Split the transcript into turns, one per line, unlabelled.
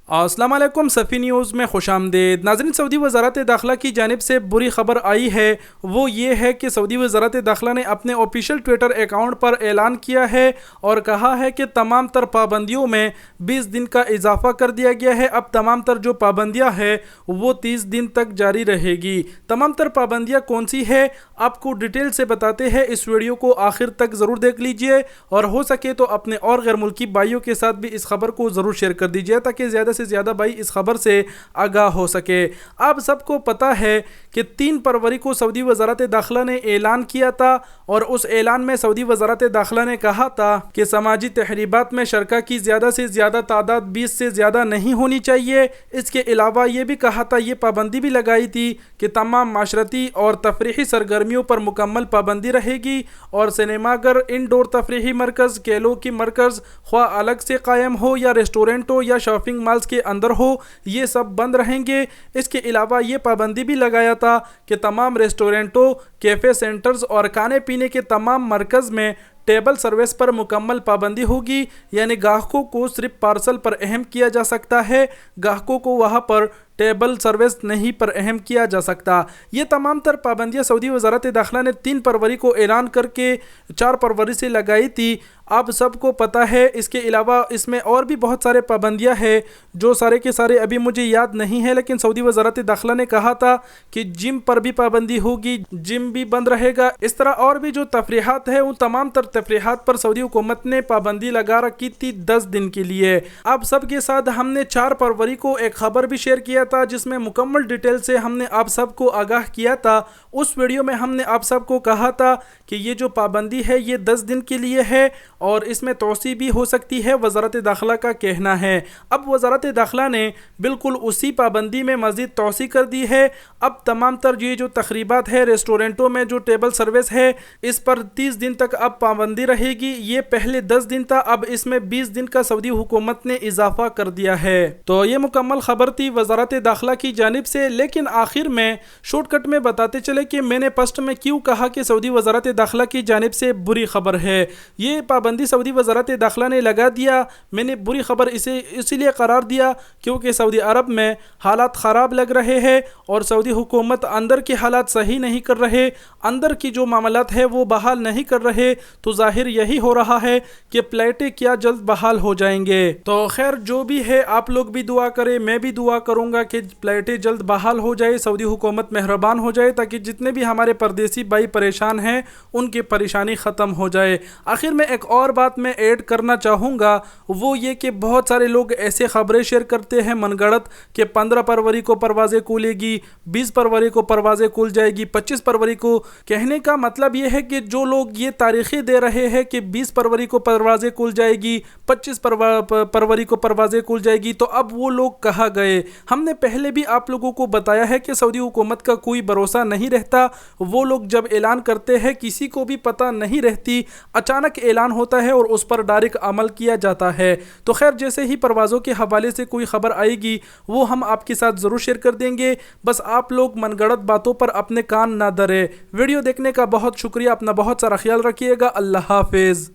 अस्सलाम वालेकुम सफ़ी न्यूज़ में खुशामदीद। नाज़रीन, सऊदी वज़ारत दाखिला की जानिब से बुरी ख़बर आई है, वो ये है कि सऊदी वज़ारत दाखिला ने अपने ऑफिशियल ट्विटर अकाउंट पर ऐलान किया है और कहा है कि तमाम तर पाबंदियों में 20 दिन का इजाफ़ा कर दिया गया है। अब तमाम तर जो पाबंदियाँ हैं वो 30 दिन तक जारी रहेगी। तमाम तर पाबंदियाँ कौन सी है आपको डिटेल से बताते हैं, इस वीडियो को आखिर तक ज़रूर देख लीजिए और हो सके तो अपने और गैर मुल्की भाइयों के साथ भी इस खबर को ज़रूर शेयर कर दीजिए ताकि ज़्यादा से ज़्यादा भाई इस खबर से आगाह हो सके। आप सबको पता है कि 3 फरवरी को सऊदी वज़ारत दाखिला ने ऐलान किया था और उस ऐलान में सऊदी वज़ारत दाखिला ने कहा था कि समाजी तहरीबात में शरका की ज़्यादा से ज़्यादा तादाद 20 से ज़्यादा नहीं होनी चाहिए। इसके अलावा ये भी कहा था, ये पाबंदी भी लगाई थी कि तमाम माशरती और तफरीही सरगर्मियों पर मुकम्मल पाबंदी रहेगी और सिनेमाघर, इंडोर तफरीही मरकज़, खेलों की मरकज़ ख्वा अलग से कायम हो या रेस्टोरेंट हो या शॉपिंग मॉल्स के अंदर हो, ये सब बंद रहेंगे। इसके अलावा ये पाबंदी भी लगाया था कि तमाम रेस्टोरेंटों, कैफ़े सेंटर्स और खाने पीने के तमाम मरकज़ में टेबल सर्विस पर मुकम्मल पाबंदी होगी, यानी ग्राहकों को सिर्फ पार्सल पर अहम किया जा सकता है, ग्राहकों को वहाँ पर टेबल सर्विस नहीं पर अहम किया जा सकता। ये तमाम तर पाबंदियाँ सऊदी वज़ारत दाखिला ने 3 फरवरी को ऐलान करके 4 फरवरी से लगाई थी। आप सबको पता है। इसके अलावा इसमें और भी बहुत सारे पाबंदियाँ हैं जो सारे के सारे अभी मुझे याद नहीं है, लेकिन सऊदी वज़ारत दाखिला ने कहा था कि जिम पर भी पाबंदी होगी, जिम भी बंद रहेगा। इस तरह और भी जो तफरीहात है उन तमाम तर तफरीहात पर सऊदी हुकूमत ने पाबंदी लगा रखी थी 10 दिन के लिए। आप सबके साथ हमने 4 फरवरी को एक खबर भी शेयर किया था जिसमें मुकम्मल डिटेल से हमने आप सबको आगाह किया था। उस वीडियो में हमने आप सबको कहा था कि ये जो पाबंदी है ये 10 दिन के लिए है और इसमें तोसी भी हो सकती है, वज़ारत दाखिला का कहना है। अब वज़ारत दाखिला ने बिल्कुल उसी पाबंदी में मज़ीद तोसी कर दी है। अब तमाम तर ये जो तकरीबात है, रेस्टोरेंटों में जो टेबल सर्विस है, इस पर 30 दिन तक अब पाबंदी रहेगी। ये पहले 10 दिन था, अब इसमें 20 दिन का सऊदी हुकूमत ने इजाफा कर दिया है। तो ये मुकम्मल खबर थी वज़ारत दाखिला की जानिब से, लेकिन आखिर में शॉर्टकट में बताते चले कि मैंने फर्स्ट में क्यों कहा कि सऊदी वज़ारत दाखिला की जानिब से बुरी खबर है। ये पाबंदी सऊदी वज़ारत दाखिला ने लगा दिया। मैंने बुरी खबर इसे इसीलिए करार दिया क्योंकि सऊदी अरब में हालात ख़राब लग रहे हैं और सऊदी हुकूमत अंदर के हालात सही नहीं कर रहे, अंदर की जो मामलात है वो बहाल नहीं कर रहे। तो ज़ाहिर यही हो रहा है कि फ्लाइटें क्या जल्द बहाल हो जाएंगे। तो खैर जो भी है, आप लोग भी दुआ करें, मैं भी दुआ करूँगा कि फ्लाइटें जल्द बहाल हो जाए, सऊदी हुकूमत मेहरबान हो जाए ताकि जितने भी हमारे परदेसी भाई परेशान हैं उनकी परेशानी ख़त्म हो जाए। आखिर में एक और बात मैं ऐड करना चाहूँगा, वो ये कि बहुत सारे लोग ऐसे ख़बरें शेयर करते हैं मनगढ़ंत कि 15 फरवरी को परवाज़ें खुलेगी, 20 फरवरी को परवाज़ें खुल जाएगी, 25 फरवरी को। कहने का मतलब ये है कि जो लोग ये तारीखें दे रहे हैं कि 20 फरवरी को परवाज़ें खुल जाएगी, 25 फरवरी को परवाज़ें खुल जाएगी, तो अब वो लोग कहाँ गए? हमने पहले भी आप लोगों को बताया है कि सऊदी हुकूमत का कोई भरोसा नहीं रहता। वो लोग जब ऐलान करते हैं किसी को भी पता नहीं रहती, अचानक ऐलान होता है और उस पर डायरेक्ट अमल किया जाता है। तो खैर जैसे ही परवाज़ों के हवाले से कोई ख़बर आएगी वो हम आपके साथ ज़रूर शेयर कर देंगे। बस आप लोग मनगढ़ंत बातों पर अपने कान ना धरें। वीडियो देखने का बहुत शुक्रिया। अपना बहुत सारा ख्याल रखिएगा। अल्लाह हाफिज़।